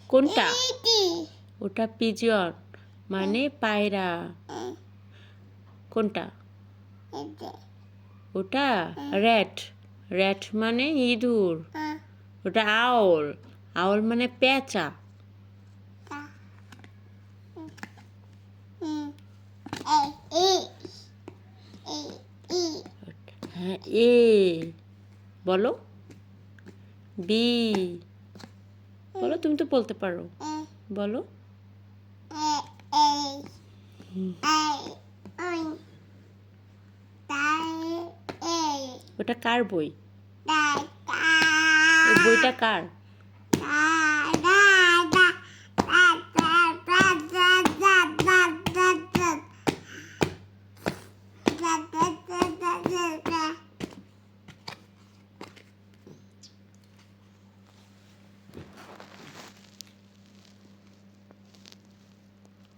কোনটা? ওটা পিজন, মানে পায়রা। কোনটা? ওটা র্যাট। র্যাট মানে ইঁদুর। ওটা আওল। আওল মানে পেঁচা। হ্যাঁ, এ বলো। বি বলো, তুমি তো বলতে পারো, বলো। ওটা কার বই? এই বইটা কার?